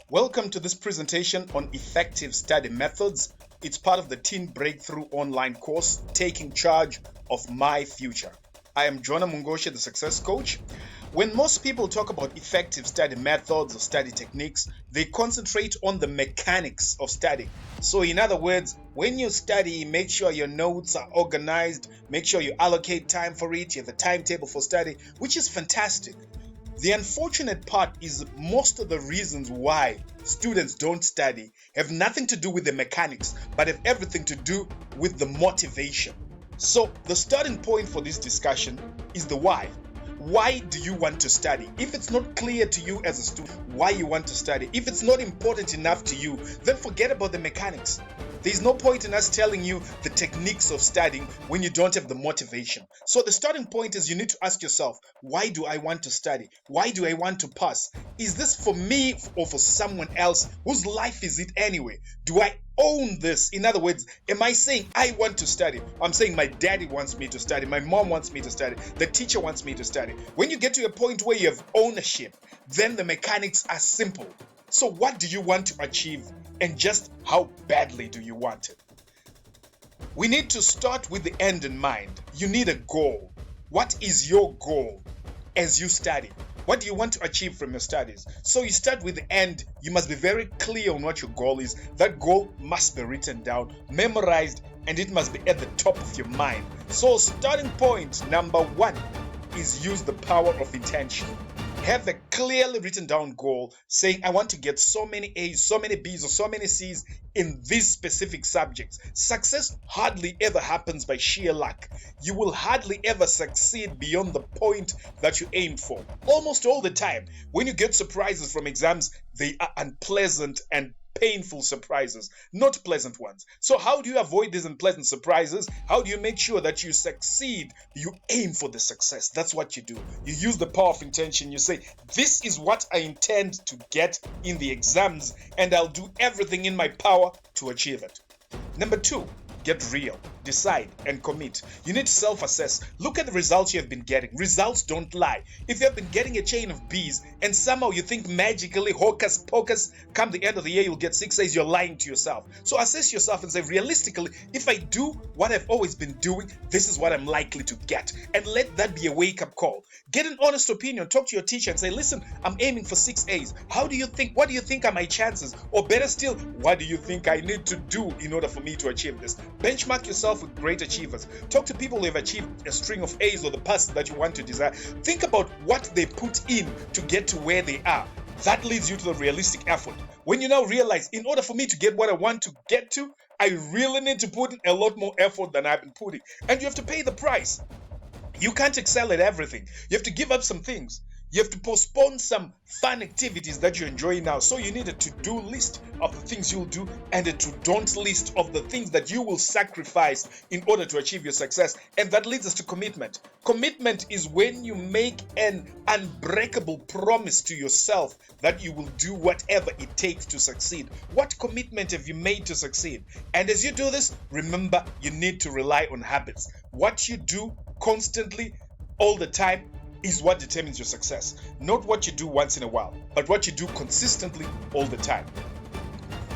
Welcome to this presentation on effective study methods. It's part of the Teen Breakthrough online course, Taking Charge of My Future. I am Jonah Mungoshe, the Success Coach. When most people talk about effective study methods or study techniques, they concentrate on the mechanics of studying. So in other words, when you study, make sure your notes are organized, make sure you allocate time for it, you have a timetable for study, which is fantastic. The unfortunate part is most of the reasons why students don't study have nothing to do with the mechanics, but have everything to do with the motivation. So the starting point for this discussion is the why. Why do you want to study? If it's not clear to you as a student why you want to study, if it's not important enough to you, then forget about the mechanics. There's no point in us telling you the techniques of studying when you don't have the motivation. So the starting point is you need to ask yourself, why do I want to study? Why do I want to pass? Is this for me or for someone else? Whose life is it anyway? Do I own this? In other words, am I saying I want to study? I'm saying my daddy wants me to study, my mom wants me to study, the teacher wants me to study. When you get to a point where you have ownership, then the mechanics are simple. So what do you want to achieve, and just how badly do you want it? We need to start with the end in mind. You need a goal. What is your goal as you study? What do you want to achieve from your studies? So you start with the end. You must be very clear on what your goal is. That goal must be written down, memorized, and it must be at the top of your mind. So starting point number one is use the power of intention. Have a clearly written down goal saying, I want to get so many A's, so many B's, or so many C's in these specific subjects. Success hardly ever happens by sheer luck. You will hardly ever succeed beyond the point that you aimed for. Almost all the time, when you get surprises from exams, they are unpleasant and painful surprises, not pleasant ones. So how do you avoid these unpleasant surprises? How do you make sure that you succeed? You aim for the success. That's what you do. You use the power of intention. You say, this is what I intend to get in the exams, and I'll do everything in my power to achieve it. Number two, get real. Decide and commit. You need to self-assess. Look at the results you have been getting. Results don't lie. If you have been getting a chain of B's and somehow you think magically, hocus pocus, come the end of the year you'll get 6 A's, you're lying to yourself. So assess yourself and say, realistically, if I do what I've always been doing, this is what I'm likely to get. And let that be a wake-up call. Get an honest opinion. Talk to your teacher and say, listen, I'm aiming for 6 A's. What do you think are my chances? Or better still, what do you think I need to do in order for me to achieve this? Benchmark yourself with great achievers. Talk to people who have achieved a string of A's or the pass that you want to desire. Think about what they put in to get to where they are. That leads you to the realistic effort. When you now realize, in order for me to get what I want to get to, I really need to put in a lot more effort than I've been putting. And you have to pay the price. You can't excel at everything. You have to give up some things. You have to postpone some fun activities that you enjoy now. So you need a to-do list of the things you'll do and a to-don't list of the things that you will sacrifice in order to achieve your success. And that leads us to commitment. Commitment is when you make an unbreakable promise to yourself that you will do whatever it takes to succeed. What commitment have you made to succeed? And as you do this, remember, you need to rely on habits. What you do constantly, all the time, is what determines your success. Not what you do once in a while, but what you do consistently all the time.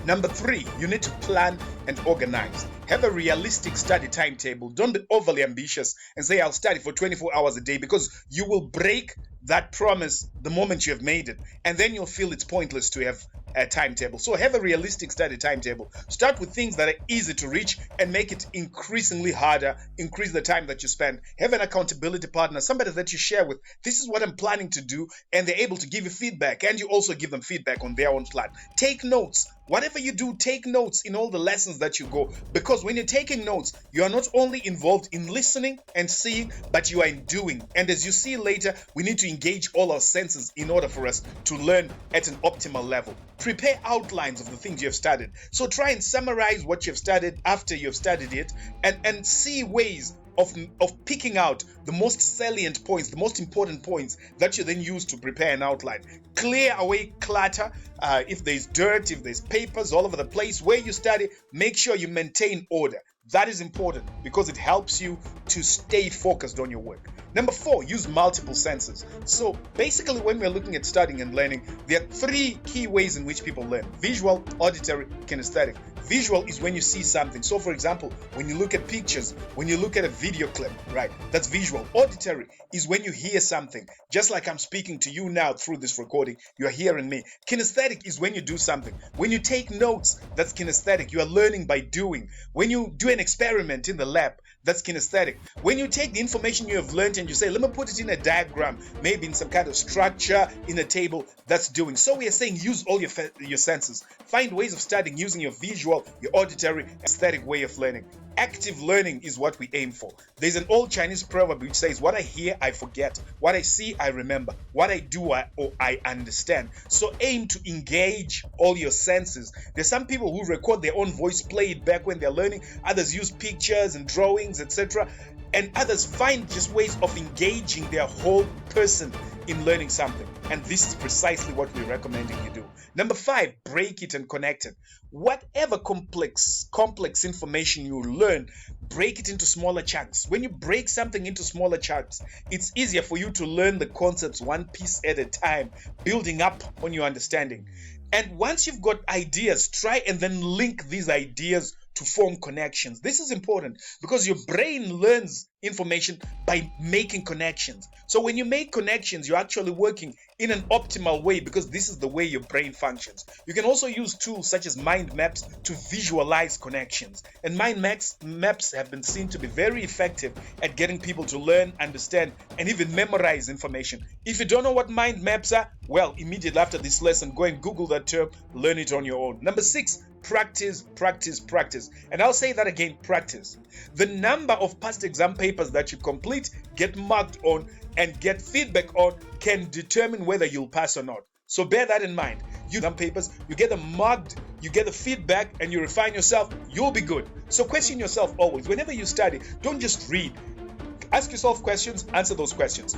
Number three, you need to plan and organize. Have a realistic study timetable. Don't be overly ambitious and say, I'll study for 24 hours a day, because you will break that promise the moment you have made it. And then you'll feel it's pointless to have a timetable. So have a realistic study timetable. Start with things that are easy to reach and make it increasingly harder. Increase the time that you spend. Have an accountability partner, somebody that you share with. This is what I'm planning to do, and they're able to give you feedback, and you also give them feedback on their own plan. Take notes. Whatever you do, take notes in all the lessons that you go, because when you're taking notes, you are not only involved in listening and seeing, but you are in doing. And as you see later, we need to engage all our senses in order for us to learn at an optimal level. Prepare outlines of the things you have studied. So try and summarize what you've studied after you've studied it, and see ways of picking out the most salient points, the most important points that you then use to prepare an outline. Clear away clutter. If there's dirt, if there's papers all over the place where you study, make sure you maintain order. That is important because it helps you to stay focused on your work. Number 4, use multiple senses. So basically, when we're looking at studying and learning, there are 3 key ways in which people learn: visual, auditory, kinesthetic. Visual is when you see something. So for example, when you look at pictures, when you look at a video clip, right? That's visual. Auditory is when you hear something. Just like I'm speaking to you now through this recording, you are hearing me. Kinesthetic is when you do something. When you take notes, that's kinesthetic. You are learning by doing. When you do an experiment in the lab, that's kinesthetic. When you take the information you have learned and you say, let me put it in a diagram, maybe in some kind of structure, in a table, that's doing. So we are saying use all your senses. Find ways of studying using your visual, your auditory, aesthetic way of learning. Active learning is what we aim for. There's an old Chinese proverb which says, what I hear, I forget. What I see, I remember. What I do, I understand. So aim to engage all your senses. There's some people who record their own voice, play it back when they're learning. Others use pictures and drawings, etc. And others find just ways of engaging their whole person in learning something. And this is precisely what we're recommending you do. Number 5, break it and connect it. Whatever complex information you learn, break it into smaller chunks. When you break something into smaller chunks, it's easier for you to learn the concepts one piece at a time, building up on your understanding. And once you've got ideas, try and then link these ideas to form connections. This is important because your brain learns information by making connections. So when you make connections, you're actually working in an optimal way because this is the way your brain functions. You can also use tools such as mind maps to visualize connections. And mind maps have been seen to be very effective at getting people to learn, understand, and even memorize information. If you don't know what mind maps are, well, immediately after this lesson, go and Google that term, learn it on your own. Number 6, practice, practice, practice. And I'll say that again, practice. The number of past exam papers that you complete, get marked on, and get feedback on can determine whether you'll pass or not. So bear that in mind. You exam papers, you get them marked, you get the feedback, and you refine yourself, you'll be good. So question yourself always. Whenever you study, don't just read. Ask yourself questions, answer those questions.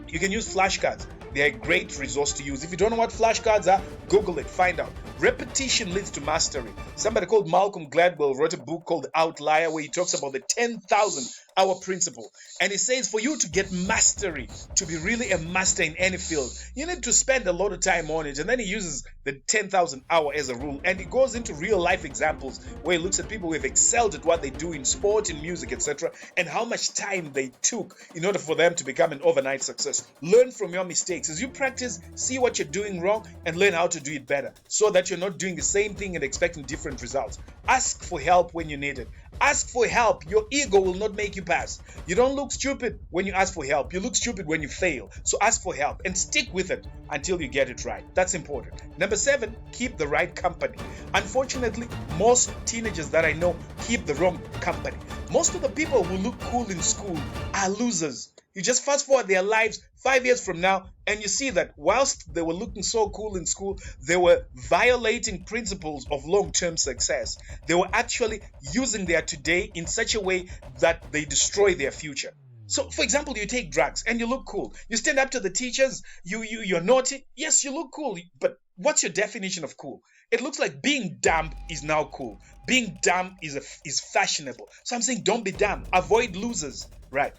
You can use flashcards. They're a great resource to use. If you don't know what flashcards are, Google it, find out. Repetition leads to mastery. Somebody called Malcolm Gladwell wrote a book called Outlier where he talks about the 10,000 hour principle. And he says for you to get mastery, to be really a master in any field, you need to spend a lot of time on it. And then he uses the 10,000 hour as a rule. And he goes into real life examples where he looks at people who have excelled at what they do in sport, in music, etc. and how much time they took in order for them to become an overnight success. Learn from your mistakes. As you practice, see what you're doing wrong and learn how to do it better so that you're not doing the same thing and expecting different results. Ask for help when you need it. Ask for help. Your ego will not make you pass. You don't look stupid when you ask for help. You look stupid when you fail. So ask for help and stick with it until you get it right. That's important. Number 7, keep the right company. Unfortunately, most teenagers that I know keep the wrong company. Most of the people who look cool in school are losers. You just fast forward their lives 5 years from now, and you see that whilst they were looking so cool in school, they were violating principles of long-term success. They were actually using their today in such a way that they destroy their future. So, for example, you take drugs and you look cool. You stand up to the teachers, you're naughty. Yes, you look cool, but what's your definition of cool? It looks like being dumb is now cool. Being dumb is fashionable. So I'm saying don't be dumb. Avoid losers, right?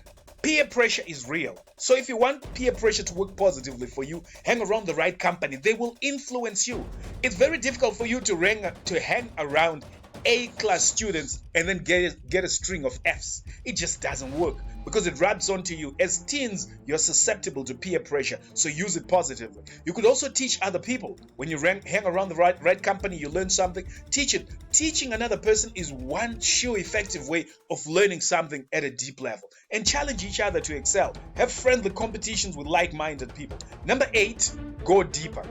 Peer pressure is real. So if you want peer pressure to work positively for you, hang around the right company. They will influence you. It's very difficult for you to hang around A-class students and then get a string of Fs. It just doesn't work because it rubs onto you. As teens, you're susceptible to peer pressure, so use it positively. You could also teach other people. When you hang around the right company, you learn something, teach it. Teaching another person is one sure effective way of learning something at a deep level. And challenge each other to excel. Have friendly competitions with like-minded people. Number 8, go deeper.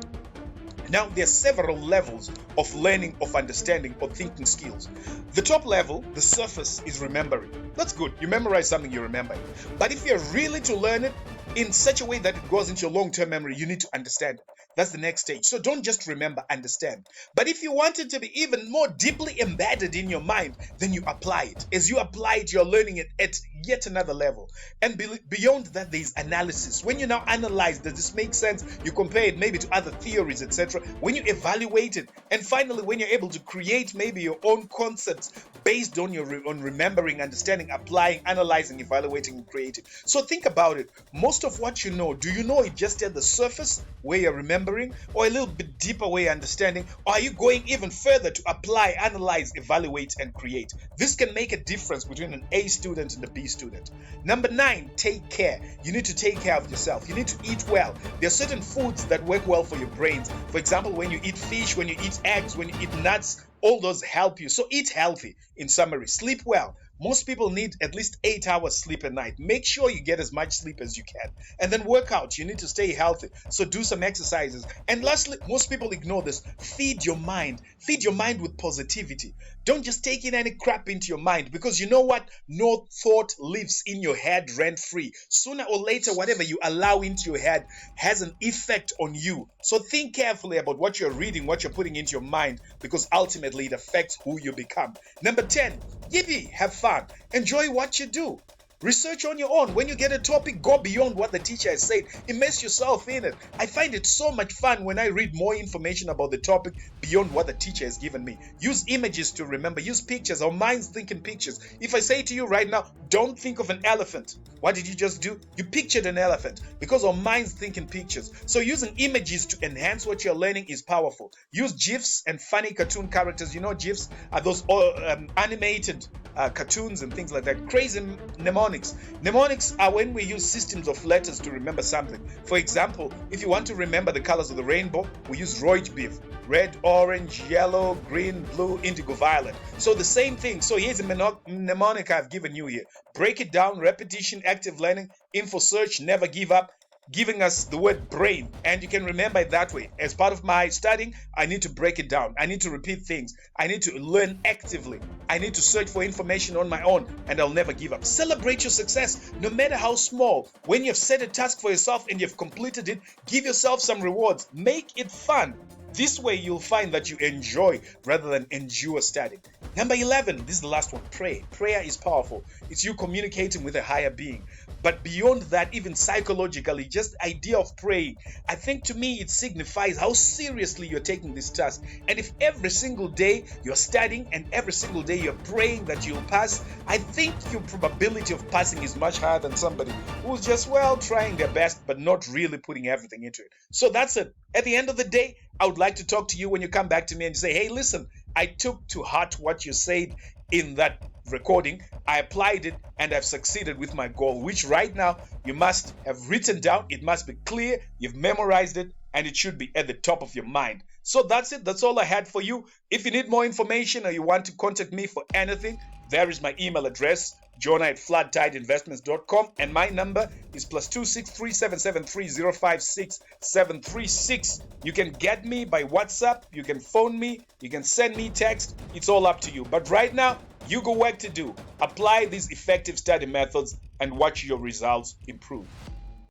Now, there are several levels of learning, of understanding, or thinking skills. The top level, the surface, is remembering. That's good. You memorize something, you remember it. But if you're really to learn it in such a way that it goes into your long-term memory, you need to understand it. That's the next stage. So don't just remember, understand. But if you want it to be even more deeply embedded in your mind, then you apply it. As you apply it, you're learning it at yet another level. And beyond that, there's analysis. When you now analyze, does this make sense? You compare it maybe to other theories, etc. When you evaluate it, and finally, when you're able to create maybe your own concepts based on on remembering, understanding, applying, analyzing, evaluating, and creating. So think about it. Most of what you know, do you know it just at the surface where you're remembering, or a little bit deeper where you're understanding, or are you going even further to apply, analyze, evaluate, and create? This can make a difference between an A student and a B student. Number 9, take care. You need to take care of yourself. You need to eat well. There are certain foods that work well for your brains. For example, when you eat fish, when you eat eggs, when you eat nuts, all those help you. So eat healthy. In summary, sleep well. Most people need at least 8 hours sleep a night. Make sure you get as much sleep as you can. And then work out. You need to stay healthy. So do some exercises. And lastly, most people ignore this. Feed your mind. Feed your mind with positivity. Don't just take in any crap into your mind, because you know what? No thought lives in your head rent-free. Sooner or later, whatever you allow into your head has an effect on you. So think carefully about what you're reading, what you're putting into your mind, because ultimately it affects who you become. Number 10, yippee, have fun. Enjoy what you do. Research on your own. When you get a topic, go beyond what the teacher has said. Immerse yourself in it. I find it so much fun when I read more information about the topic beyond what the teacher has given me. Use images to remember. Use pictures. Our minds think in pictures. If I say to you right now, don't think of an elephant, what did you just do? You pictured an elephant, because our minds think in pictures. So using images to enhance what you're learning is powerful. Use GIFs and funny cartoon characters. You know, GIFs are those animated cartoons and things like that. Crazy mnemonics. Mnemonics are when we use systems of letters to remember something. For example, if you want to remember the colors of the rainbow, we use Roijbeef. Red, orange, yellow, green, blue, indigo, violet. So the same thing. So here's a mnemonic I've given you here. Break it down: repetition, active learning, info search, never give up, giving us the word brain. And you can remember it that way. As part of my studying, I need to break it down. I need to repeat things. I need to learn actively. I need to search for information on my own, and I'll never give up. Celebrate your success, no matter how small. When you've set a task for yourself and you've completed it, give yourself some rewards. Make it fun. This way you'll find that you enjoy rather than endure studying. Number 11, this is the last one, pray. Prayer is powerful. It's you communicating with a higher being. But beyond that, even psychologically, just the idea of praying, I think to me it signifies how seriously you're taking this task. And if every single day you're studying and every single day you're praying that you'll pass, I think your probability of passing is much higher than somebody who's just, well, trying their best but not really putting everything into it. So that's it. At the end of the day, I would like to talk to you when you come back to me and say, hey, listen, I took to heart what you said in that recording. I applied it and I've succeeded with my goal, which right now you must have written down. It must be clear. You've memorized it and it should be at the top of your mind. So that's it. That's all I had for you. If you need more information or you want to contact me for anything, there is my email address, jonah@floodtideinvestments.com, and my number is +263 773 056 736. You can get me by WhatsApp, you can phone me, you can send me text. It's all up to you. But right now, you got work to do. Apply these effective study methods and watch your results improve.